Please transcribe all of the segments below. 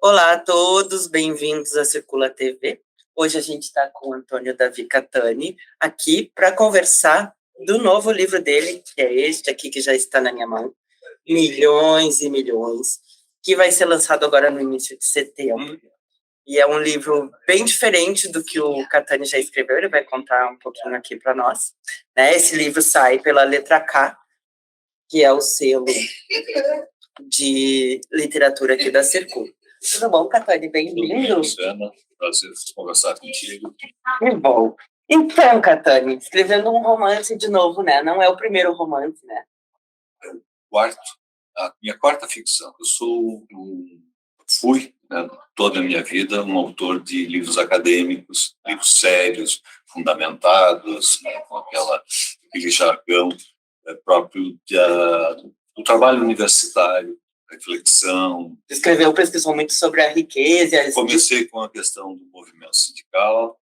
Olá a todos, bem-vindos à Circula TV. Hoje a gente está com o Antônio Davi Catani aqui para conversar do novo livro dele, que é este aqui que já está na minha mão, Milhões e Milhões, que vai ser lançado agora no início de setembro. E é um livro bem diferente do que o Catani já escreveu, ele vai contar um pouquinho aqui para nós. Né? Esse livro sai pela Letra K, que é o selo de literatura aqui da Circula. Tudo bom, Catani? Bem-vindo. Luciana, prazer conversar contigo. Que bom. Então, Catani, escrevendo um romance de novo, né? Não é o primeiro romance, né? A minha quarta ficção. Fui, né, toda a minha vida, um autor de livros acadêmicos, livros sérios, fundamentados, né, com aquele jargão próprio do trabalho universitário, reflexão. Escreveu, pesquisou muito sobre a riqueza. Comecei com a questão do movimento sindical,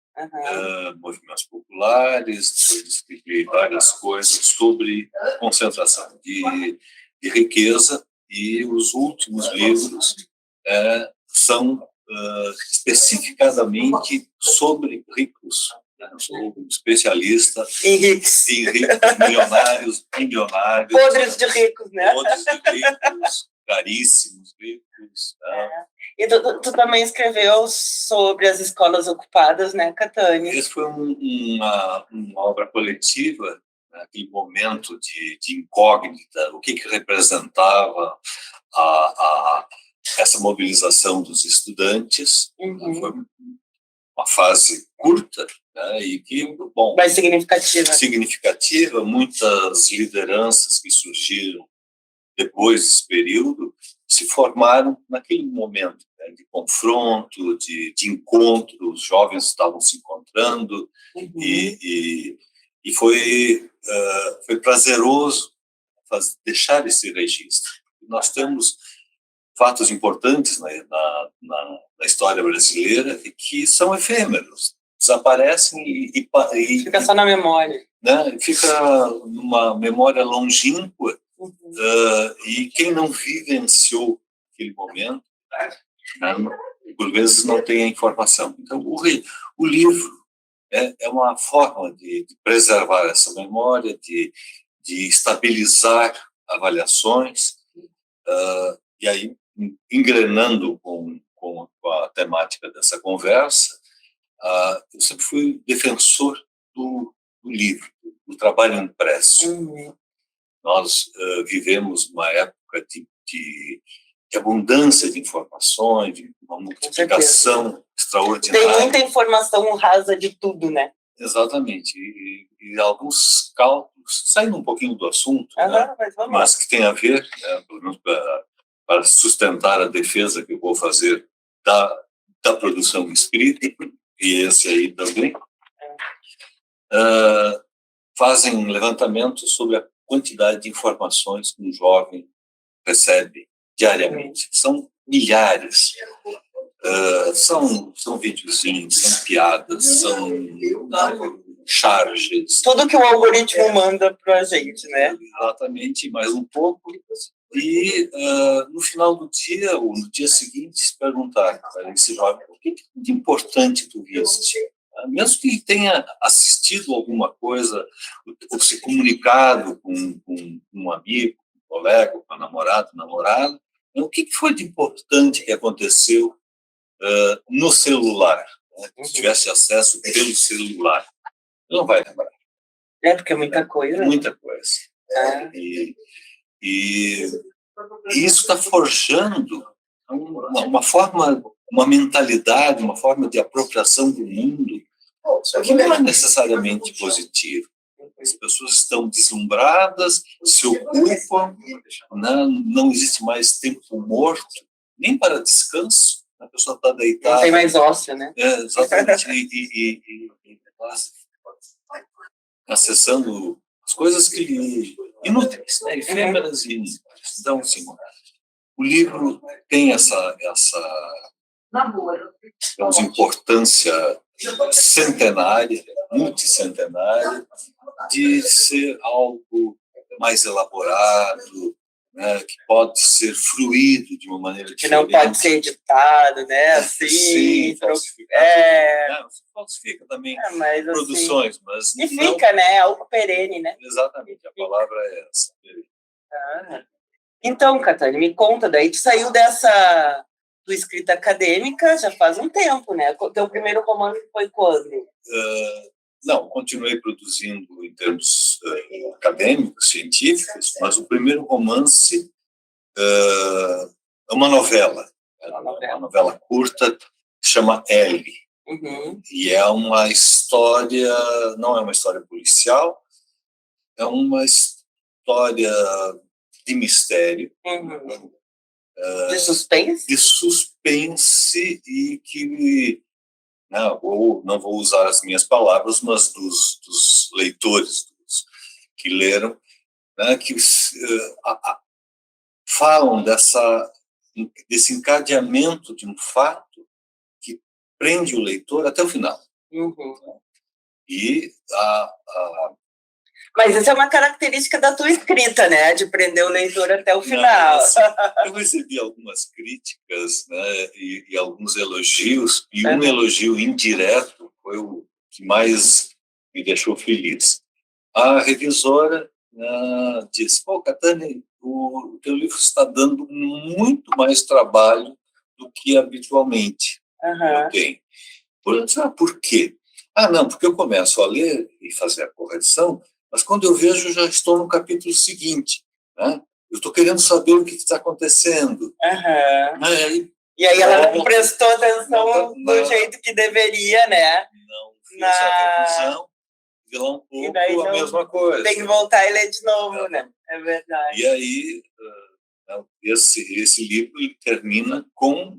movimentos populares, depois escrevi várias coisas sobre concentração de riqueza, e os últimos livros são especificadamente sobre ricos. Sou um especialista em ricos, milionários, bilionários. Podres de ricos, né? Podres de ricos, caríssimos ricos. E tu também escreveu sobre as escolas ocupadas, né, Catani? Esse foi uma obra coletiva, naquele momento de incógnita, o que representava essa mobilização dos estudantes. Foi uma fase curta, né, e que, bom, mais significativa, muitas lideranças que surgiram depois desse período se formaram naquele momento, né, de confronto, de encontro. Os jovens estavam se encontrando, e foi prazeroso deixar esse registro. Nós temos fatos importantes na história brasileira e que são efêmeros, desaparecem e fica só na memória, né? Fica numa memória longínqua. E quem não vivenciou aquele momento, né, por vezes não tem a informação. Então, o livro é uma forma de preservar essa memória, de estabilizar avaliações, e aí, engrenando com a temática dessa conversa, eu sempre fui defensor do livro, do trabalho impresso. Nós vivemos uma época de abundância de informações, de uma multiplicação extraordinária. Tem muita informação rasa de tudo, né? Exatamente. E alguns cálculos, saindo um pouquinho do assunto, né, mas que tem a ver, né, pelo menos para sustentar a defesa que eu vou fazer da produção escrita, e esse aí também, fazem um levantamento sobre a quantidade de informações que um jovem recebe diariamente. São milhares. São videozinhos, são piadas, são charges. Tudo que o algoritmo manda para a gente, né? Exatamente, mais um pouco. E no final do dia, ou no dia seguinte, se perguntar para esse jovem: o que de importante tu viste? Mesmo que tenha assistido alguma coisa, ou se comunicado com um amigo, um colega, com a namorada, o que foi de importante que aconteceu no celular, né? Se tivesse acesso pelo celular, não vai lembrar. Porque é muita coisa. Muita coisa. E isso está forjando uma forma, uma mentalidade, uma forma de apropriação do mundo que não é necessariamente positiva. As pessoas estão deslumbradas, se ocupam, né? Não existe mais tempo morto, nem para descanso. A pessoa está deitada. Não tem mais ócio, né? Exatamente. E acessando as coisas que inúteis, né? Efêmeras e inúteis. Então, sim, o livro tem essa importância centenária, multicentenária, de ser algo mais elaborado, né, que pode ser fruído de uma maneira Que diferente. não pode ser editado, né? Assim, Sim, falsificado. Não, se falsifica também mas produções, assim, mas e não... fica, né? Algo perene, né? Exatamente, a palavra é essa. Ah. Então, Catane, me conta, daí tu saiu dessa tua escrita acadêmica já faz um tempo, né? O teu primeiro romance foi quando? Não, continuei produzindo em termos acadêmicos, científicos, mas o primeiro romance é uma novela. Uma novela curta que chama L. Uhum. E é uma história, não é uma história policial, é uma história de mistério. Uhum. De suspense? De suspense e que, não vou usar as minhas palavras, mas dos leitores que leram, né, que falam desse encadeamento de um fato que prende o leitor até o final. Uhum. E Mas isso é uma característica da tua escrita, né? De prender o leitor até o final. Eu recebi algumas críticas, né, e alguns elogios, e um elogio indireto foi o que mais me deixou feliz. A revisora disse: pô, Catane, o teu livro está dando muito mais trabalho do que habitualmente eu tenho. Por quê? Não, porque eu começo a ler e fazer a correção, mas quando eu vejo, eu já estou no capítulo seguinte, né? Eu estou querendo saber o que está acontecendo. E aí ela não prestou atenção do jeito que deveria, né? Não fez a revisão, deu um pouco a mesma coisa. Tem que voltar e ler de novo, né? É verdade. E aí, esse livro ele termina com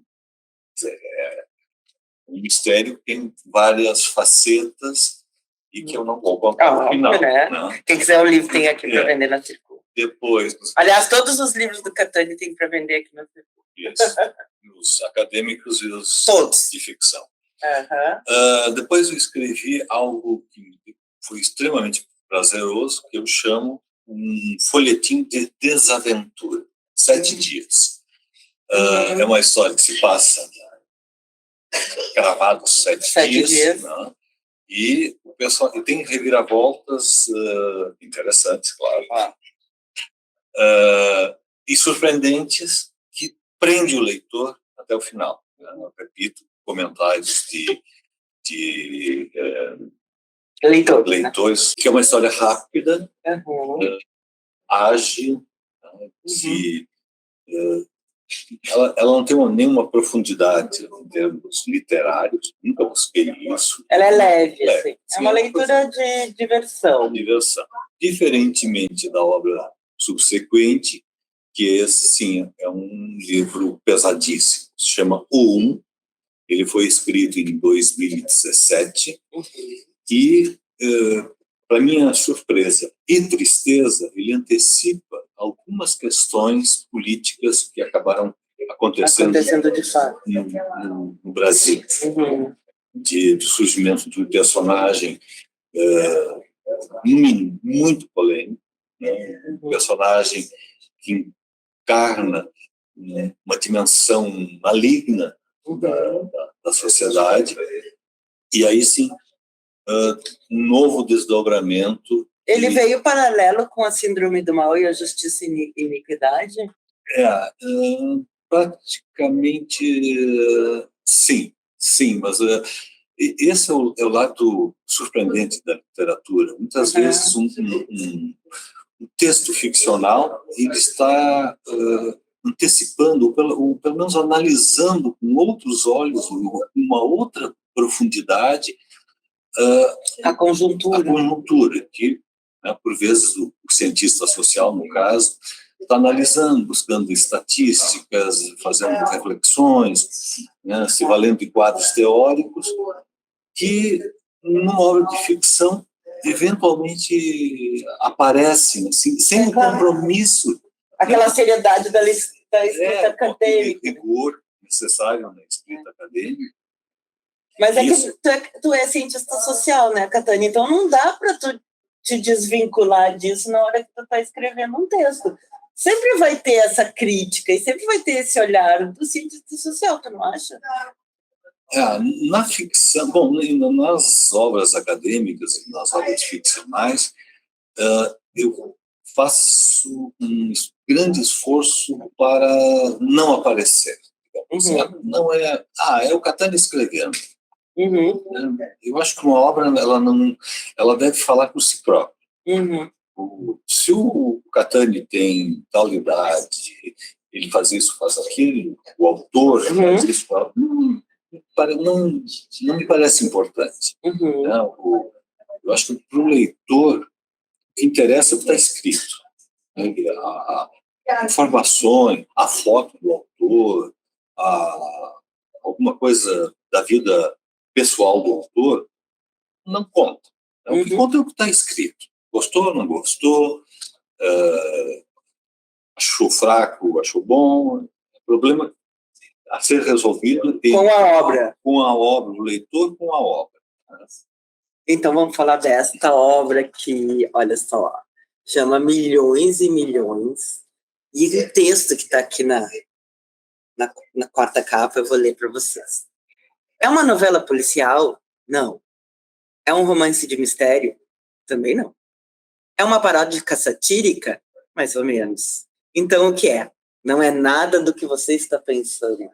um mistério que tem várias facetas e que eu não vou contar no final. Né? Né? Quem quiser o livro tem aqui para vender na Circula. Depois... Aliás, todos os livros do Catane tem para vender aqui na Circula. Isso. Os acadêmicos e os todos de ficção. Depois eu escrevi algo que foi extremamente prazeroso, que eu chamo um folhetim de desaventura. 7 dias. É uma história que se passa gravados 7 dias. Né? E o pessoal tem reviravoltas interessantes, claro. E surpreendentes que prende o leitor até o final. Eu repito, comentários de leitores, né? Que é uma história rápida, ágil, ela não tem nenhuma profundidade em termos literários, nunca busquei isso. Ela é leve, assim. É uma leitura de diversão. Diferentemente da obra subsequente, que esse, sim, é um livro pesadíssimo. Se chama O Um. Ele foi escrito em 2017 e, para minha surpresa e tristeza, ele antecipa algumas questões políticas que acabaram acontecendo de fato no Brasil. De surgimento de um personagem muito polêmico, né? Um personagem que encarna uma dimensão maligna da sociedade, e aí sim, um novo desdobramento. Ele veio paralelo com a Síndrome do Mal e a Justiça e Iniquidade? Praticamente sim, mas esse é o lado surpreendente da literatura. Muitas vezes um texto ficcional ele está antecipando, ou pelo menos analisando com outros olhos, uma outra profundidade, a conjuntura que, né, por vezes, o cientista social, no caso, está analisando, buscando estatísticas, fazendo reflexões, né, se valendo de quadros teóricos, que, numa obra de ficção, eventualmente aparecem, assim, sem o compromisso. Aquela seriedade da escrita acadêmica. O rigor necessário na escrita acadêmica. Mas é que tu é cientista social, né, Catane? Então não dá para tu te desvincular disso na hora que tu está escrevendo um texto. sempre vai ter essa crítica e sempre vai ter esse olhar do cientista social, tu não acha? Na ficção, bom, nas obras acadêmicas e nas obras ficcionais, eu faço um grande esforço para não aparecer. Não é o Catani escrevendo. Eu acho que uma obra ela deve falar por si própria. Se o Catani tem tal idade, ele faz isso, faz aquilo, o autor faz isso, não me parece importante. Eu acho que para o leitor o que interessa é o que está escrito. Informações, a foto do autor, alguma coisa da vida pessoal do autor, não conta. O que conta é o que está escrito. Gostou, não gostou, achou fraco, achou bom. O problema a ser resolvido com a obra. Com a obra, o leitor com a obra. Então vamos falar desta obra que, olha só, chama Milhões e Milhões, e o texto que está aqui na quarta capa eu vou ler para vocês. É uma novela policial? Não. É um romance de mistério? Também não. É uma paródia satírica? Mais ou menos. Então o que é? Não é nada do que você está pensando.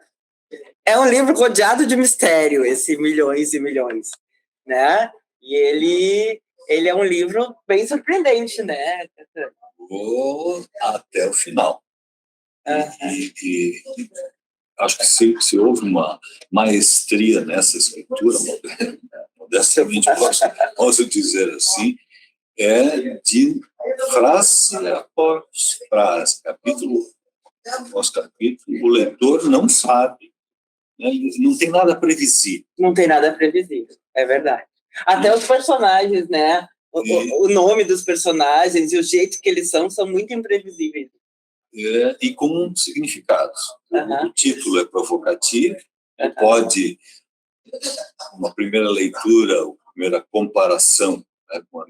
É um livro rodeado de mistério, esse Milhões e Milhões, né? E ele é um livro bem surpreendente, né? Vou até o final. E acho que se houve uma maestria nessa escritura, modestamente posso dizer assim, é de frase após frase, capítulo após capítulo, o leitor não sabe, né? Não tem nada previsível. Não tem nada previsível, é verdade. Até os personagens, né? O nome dos personagens e o jeito que eles são muito imprevisíveis. E com significados. O título é provocativo, pode, uma primeira leitura, uma primeira comparação, né, com as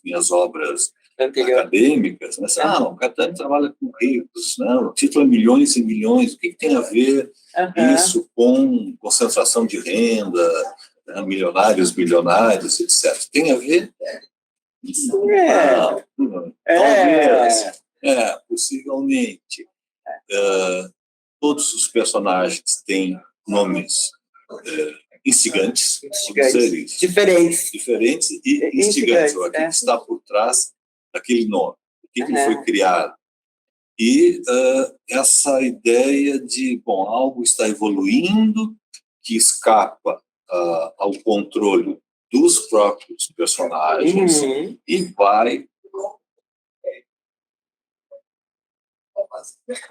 minhas obras acadêmicas, né? O Catani trabalha com ricos, né? O título é Milhões e Milhões, o que tem a ver isso com concentração de renda, né? Milionários, etc. Tem a ver? Talvez. Possivelmente. Todos os personagens têm nomes instigantes. Diferentes e instigantes. O que está por trás daquele nome, o que foi criado. E essa ideia de, algo está evoluindo, que escapa ao controle dos próprios personagens e vai...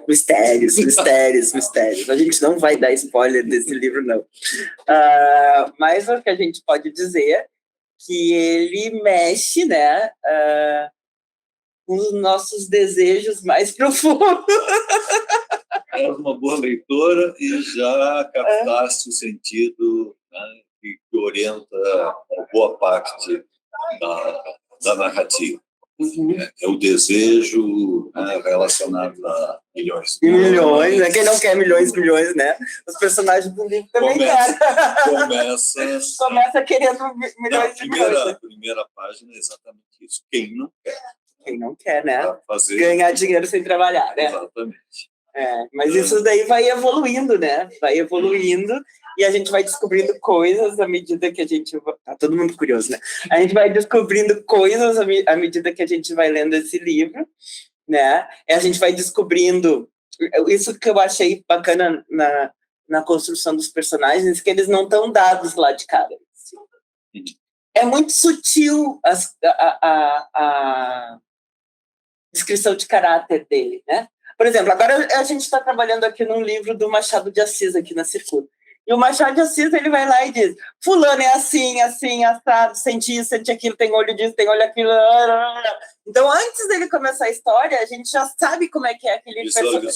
Mistérios. A gente não vai dar spoiler desse livro, não. Mas o que a gente pode dizer é que ele mexe, né, com os nossos desejos mais profundos. É uma boa leitora e já captaste o sentido, né, que orienta boa parte da narrativa. É o desejo, né, relacionado a milhões. Milhões, né? Quem não quer milhões, né? Os personagens do livro também querem. Começa querendo milhões de milhões. A primeira página é exatamente isso. Quem não quer. Quem não quer, né? Ganhar dinheiro sem trabalhar, né? Exatamente. Mas isso daí vai evoluindo, né? Vai evoluindo e a gente vai descobrindo coisas à medida que a gente... Tá todo mundo curioso, né? A gente vai descobrindo coisas à medida que a gente vai lendo esse livro, né? E a gente vai descobrindo... Isso que eu achei bacana na construção dos personagens, que eles não estão dados lá de cara. É muito sutil a descrição de caráter dele, né? Por exemplo, agora a gente está trabalhando aqui num livro do Machado de Assis, aqui na Circula. E o Machado de Assis, ele vai lá e diz, fulano é assim, assado, sente isso, sente aquilo, tem olho disso, tem olho aquilo. Então, antes dele começar a história, a gente já sabe como é que é aquele personagem.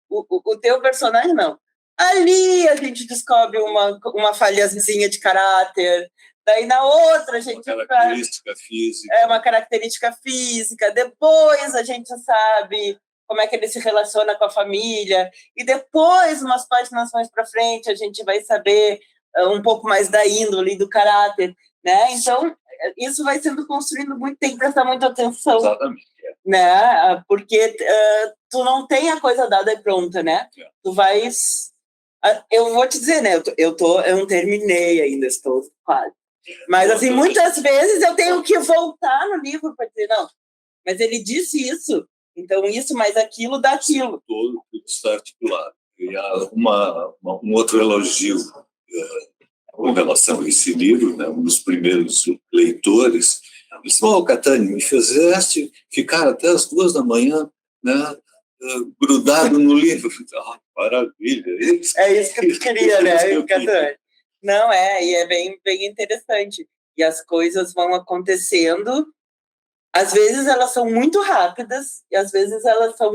O teu personagem, não. Ali a gente descobre uma falhazinha de caráter, Daí na outra a gente uma característica física. É uma característica física. Depois a gente sabe como é que ele se relaciona com a família. E depois, umas páginas mais para frente, a gente vai saber um pouco mais da índole, do caráter, né? Então, isso vai sendo construído muito, tem que prestar muita atenção. Exatamente. Né? Porque tu não tem a coisa dada e pronta, né? Tu vais... Eu vou te dizer, né? Eu não terminei ainda, estou quase. Mas, assim, muitas vezes eu tenho que voltar no livro para dizer, não, mas ele disse isso, então isso mais aquilo dá aquilo. Todo está articulado. E há um outro elogio com relação a esse livro, né? Um dos primeiros leitores disse: Catani, me fizeste ficar até as 2 da manhã, né, grudado no livro. Maravilha! É isso que eu queria, né, Catani? Não, e é bem, bem interessante. E as coisas vão acontecendo, às vezes elas são muito rápidas, e às vezes elas são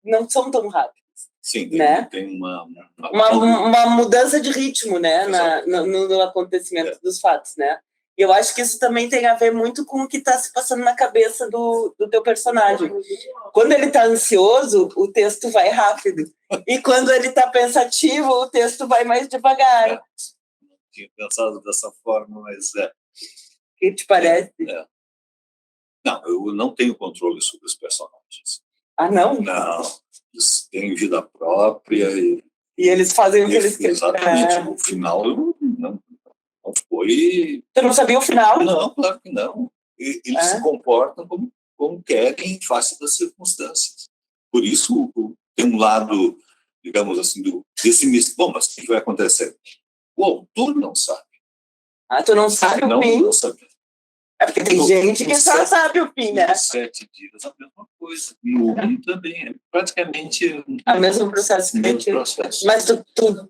não são tão rápidas. Sim, né? Tem uma mudança de ritmo, né, no acontecimento dos fatos, né? E eu acho que isso também tem a ver muito com o que está se passando na cabeça do teu personagem. Quando ele está ansioso, o texto vai rápido. E quando ele está pensativo, o texto vai mais devagar. Não tinha pensado dessa forma, mas O que te parece? Não, eu não tenho controle sobre os personagens. Ah, não? Não. Eles têm vida própria. E eles fazem o que eles querem. Exatamente. O final não foi... Tu não sabia o final? Não, claro que não. Eles se comportam como querem, face das circunstâncias. Por isso, tem um lado, digamos assim, desse misto. Bom, mas o que vai acontecer? O autor não sabe. Ah, tu não sabe o fim? Não sabe. É porque tem gente que só sabe o fim, né? Nos 7 dias, a mesma coisa. No 1 também. É praticamente o mesmo processo. Mas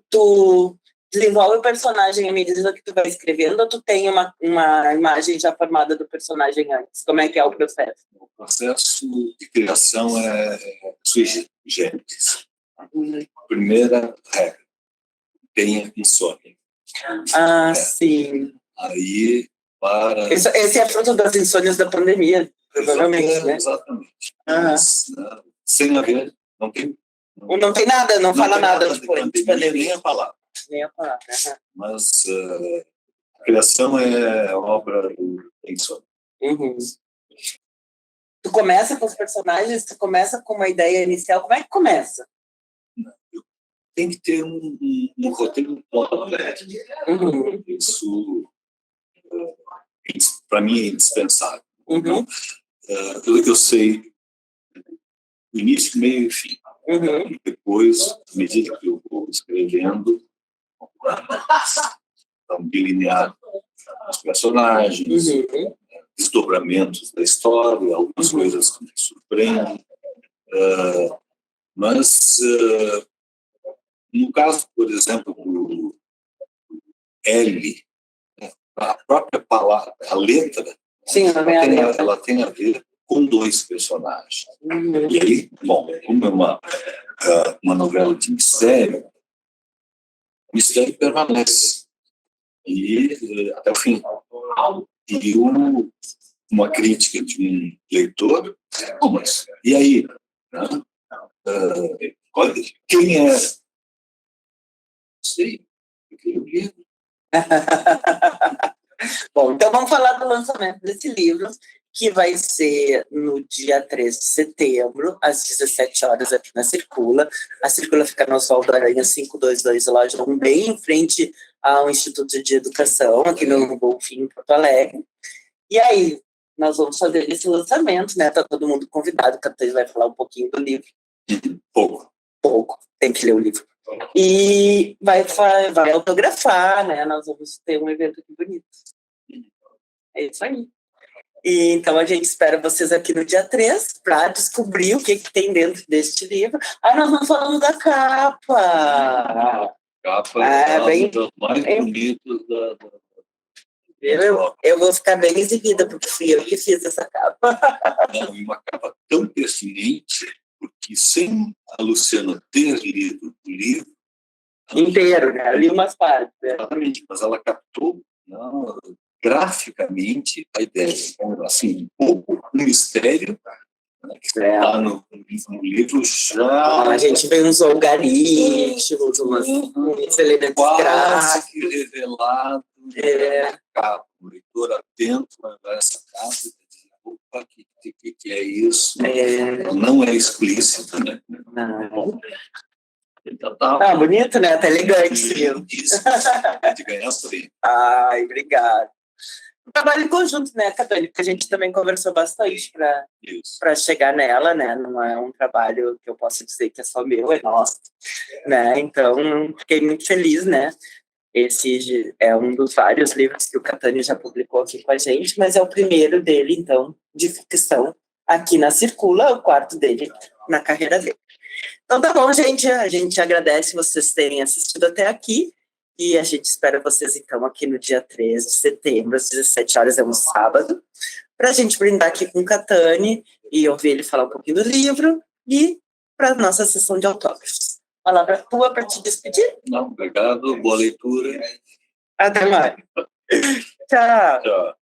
tu desenvolve o personagem à medida que tu vai escrevendo, ou tu tem uma imagem já formada do personagem antes? Como é que é o processo? O processo de criação é sui generis. A primeira regra: tenha insônia. Sim. Aí, Esse é fruto das insônias da pandemia, provavelmente, né? Exatamente. Mas, sem haver, não tem nada, não fala nada de pandemia, nem a palavra. Mas a criação é obra do insônia. Uhum. Tu começa com os personagens, tu começa com uma ideia inicial. Como é que começa? Tem que ter um roteiro completo. Uhum. Isso, para mim, é indispensável. Uhum. Eu sei o início, meio e fim. Uhum. E depois, à medida que eu vou escrevendo, delinear os personagens, desdobramentos da história, algumas coisas que me surpreendem. Mas, no caso, por exemplo, do L, a própria palavra, a letra, sim, ela tem a ver com 2 personagens. E aí, bom, como é uma novela de mistério, o mistério permanece. E até o fim. E uma crítica de um leitor, mas e aí? Quem é? Não sei. Eu li. Bom, então vamos falar do lançamento desse livro, que vai ser no dia 3 de setembro, às 17 horas, aqui na Circula. A Circula fica no Oswaldo Aranha 522, loja 1, bem em frente ao Instituto de Educação, aqui no Bonfim, em Porto Alegre. E aí, nós vamos fazer esse lançamento, né? Tá todo mundo convidado, o Catani vai falar um pouquinho do livro. Pouco, tem que ler o livro. E vai autografar, né? Nós vamos ter um evento aqui bonito. É isso aí. E, então, a gente espera vocês aqui no dia 3 para descobrir o que tem dentro deste livro. Nós não falamos da capa. A capa é bem mais bonita da... Eu vou ficar bem exibida, porque fui eu que fiz essa capa. Não, e uma capa tão pertinente, porque sem a Luciana ter lido o livro... Inteiro, né? Eu li umas partes. Exatamente, mas ela captou, né, Então, graficamente, a ideia é assim, um pouco um mistério, né, que está no livro já. A gente vê uns algarismos, uns elementos quase gráficos. que revelado na capa. O leitor atento vai ver essa capa e dizer, opa, que é isso? Não é explícito, né? Não. Então, tá Bonito, né? Tá elegante. De ganhar prêmio. Ai, obrigado. Um trabalho em conjunto, né, Catani? Porque a gente também conversou bastante para chegar nela, né? Não é um trabalho que eu posso dizer que é só meu, é nosso, né? Então, fiquei muito feliz, né? Esse é um dos vários livros que o Catani já publicou aqui com a gente, mas é o primeiro dele, então, de ficção, aqui na Circula, o quarto dele na carreira dele. Então tá bom, gente, a gente agradece vocês terem assistido até aqui e a gente espera vocês, então, aqui no dia 13 de setembro, às 17 horas, é um sábado, para a gente brindar aqui com o Catani e ouvir ele falar um pouquinho do livro e para a nossa sessão de autógrafos. Palavra tua para te despedir. Não, obrigado, boa leitura. Até mais. Tchau. Tchau.